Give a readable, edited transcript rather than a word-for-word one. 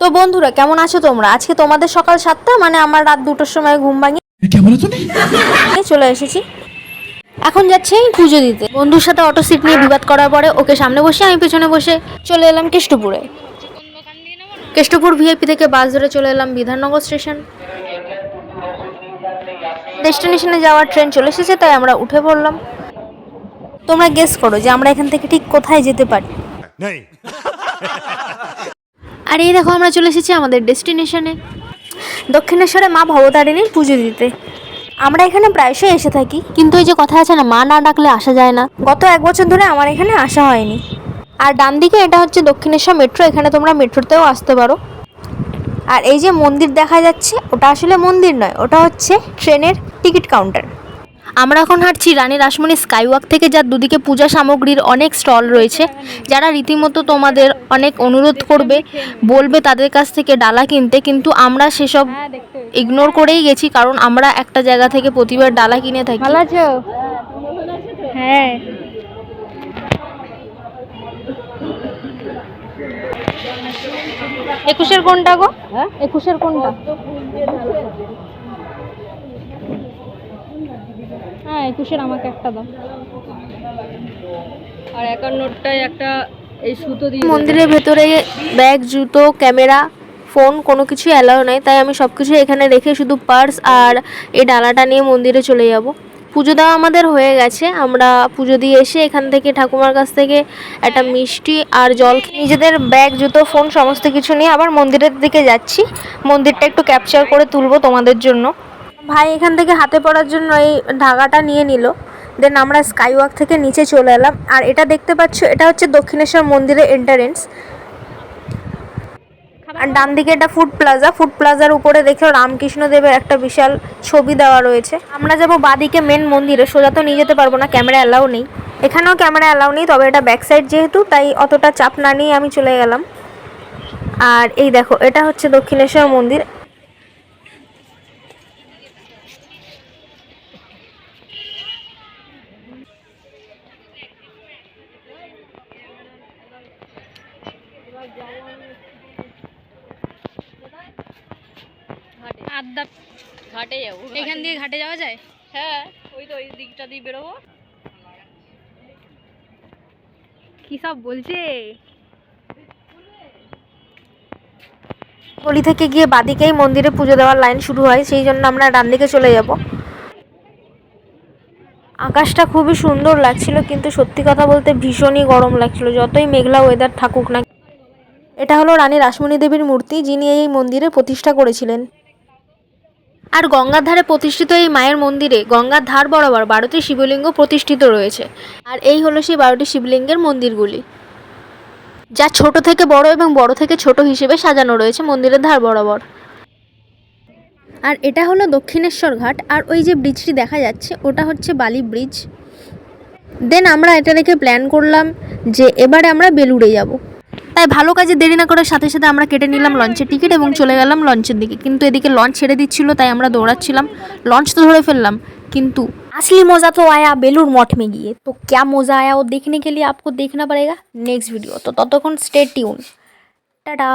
তো বন্ধুরা কেমন আছো তোমরা? আজকে তোমাদের সকাল 7টা মানে আমার রাত 2টোর সময় ঘুম ভাঙিয়ে চলে এসেছি। এখন যাচ্ছি পুজো দিতে। বন্ধুর সাথে অটো সিট নিয়ে বিবাদ করার পরে ওকে সামনে বসে আমি পেছনে বসে চলে এলাম কেষ্টপুরে। কেষ্টপুর ভিআইপি থেকে বাস ধরে চলে এলাম বিধাননগর স্টেশন। ডেস্টিনেশনে যাওয়ার ট্রেন চলে এসেছে, তাই আমরা উঠে পড়লাম। তোমরা গেস করো যে আমরা এখান থেকে ঠিক কোথায় যেতে পারি। আর এই দেখো আমরা চলে এসেছি আমাদের ডেস্টিনেশনে, দক্ষিণেশ্বরে মা ভবতারিণীর পুজো দিতে। আমরা এখানে প্রায়শই এসে থাকি, কিন্তু এই যে কথা আছে না, মা না ডাকলে আসা যায় না, গত 1 বছর ধরে আমার এখানে আসা হয়নি। আর ডান দিকে এটা হচ্ছে দক্ষিণেশ্বর মেট্রো, এখানে তোমরা মেট্রোতেও আসতে পারো। আর এই যে মন্দির দেখা যাচ্ছে, ওটা আসলে মন্দির নয়, ওটা হচ্ছে ট্রেনের টিকিট কাউন্টার। আমরা এখন হাঁটছি রানী রাসমণি স্কাইওয়াক থেকে, যার দুদিকে পূজা সামগ্রীর অনেক স্টল রয়েছে। যারা রীতিমতো তোমাদের অনেক অনুরোধ করবে, বলবে তাদের কাছ থেকে ডালা কিনতে, কিন্তু আমরা সেসব ইগনোর করেই গেছি, কারণ আমরা একটা জায়গা থেকে প্রতিবার ডালা কিনে থাকি। ভালো আছো? হ্যাঁ। একুশের কোনটা গো? হ্যাঁ? 21-এর কোনটা? হ্যাঁ 21-এর আমাকে একটা দাও। আর 51টায় একটা এই সুতো দিয়ে। মন্দিরের ভেতরে ব্যাগ, জুতো, ক্যামেরা, ফোন কোনো কিছু অ্যালাউ নেই, তাই আমি সব কিছু এখানে রেখে শুধু পার্স আর এই ডালাটা নিয়ে মন্দিরে চলে যাব। পুজো দেওয়া আমাদের হয়ে গেছে। আমরা পুজো দিয়ে এসে এখান থেকে ঠাকুমার কাছ থেকে একটা মিষ্টি আর জল নিজেদের ব্যাগ, জুতো, ফোন সমস্ত কিছু নিয়ে আবার মন্দিরের দিকে যাচ্ছি। মন্দিরটা একটু ক্যাপচার করে তুলবো তোমাদের জন্য। ভাই এখান থেকে হাতে পড়ার জন্য এই ঢাকাটা নিয়ে নিল। দেন আমরা স্কাইওয়াক থেকে নিচে চলে এলাম। আর এটা দেখতে পাচ্ছ, এটা হচ্ছে দক্ষিণেশ্বর মন্দিরের এন্ট্রান্স। আর ডান দিকে এটা ফুড প্লাজা। ফুড প্লাজার উপরে দেখো রামকৃষ্ণ দেবের একটা বিশাল ছবি দেওয়া রয়েছে। আমরা যাবো বাদিকে মেন মন্দিরে, সোজা তো নিয়ে যেতে পারবো না, ক্যামেরা অ্যালাউ নেই। এখানেও ক্যামেরা অ্যালাউ নেই, তবে এটা ব্যাক সাইড যেহেতু, তাই অতটা চাপ না নিয়ে আমি চলে গেলাম। আর এই দেখো, এটা হচ্ছে দক্ষিণেশ্বর মন্দির। আড্ডা ঘাটে যাবো। এখান দিয়ে ঘাটে যাওয়া যায়? হ্যাঁ, ওই তো ওই দিকটা দিয়ে বেরোবো। কি সব বলছে? গলি থেকে গিয়ে বাদিকেই মন্দিরে পুজো দেওয়ার লাইন শুরু হয়, সেই জন্য আমরা ডান দিকে চলে যাব। আকাশটা খুবই সুন্দর লাগছিল, কিন্তু সত্যি কথা বলতে ভীষণই গরম লাগছিল, যতই মেঘলা ওয়েদার থাকুক না। এটা হলো রানী রাসমণি দেবীর মূর্তি, যিনি এই মন্দিরে প্রতিষ্ঠা করেছিলেন। আর গঙ্গার ধারে প্রতিষ্ঠিত এই মায়ের মন্দিরে গঙ্গার ধার বরাবর 12টি শিবলিঙ্গ প্রতিষ্ঠিত রয়েছে। আর এই হলো সেই 12টি শিবলিঙ্গের মন্দিরগুলি, যা ছোট থেকে বড় এবং বড় থেকে ছোট হিসেবে সাজানো রয়েছে মন্দিরের ধার বরাবর। আর এটা হলো দক্ষিণেশ্বর ঘাট। আর ওই যে ব্রিজটি দেখা যাচ্ছে, ওটা হচ্ছে বালি ব্রিজ। দেন আমরা এটা দেখে প্ল্যান করলাম যে এবারে আমরা বেলুড়ে যাব। তাই ভালো কাজে দেরি না করার সাথে সাথে আমরা কেটে নিলাম লঞ্চের টিকিট এবং চলে গেলাম লঞ্চের দিকে। কিন্তু এদিকে লঞ্চ ছেড়ে দিচ্ছিল, তাই আমরা দৌড়াচ্ছিলাম। লঞ্চ তো ধরে ফেললাম, কিন্তু असली मज़ा तो आया बेलूर मठ में गए। तो क्या मज़ा आया वो देखने के लिए आपको देखना पड़ेगा नेक्स्ट वीडियो। तो ततक्षण स्टे ट्यून। टाटा।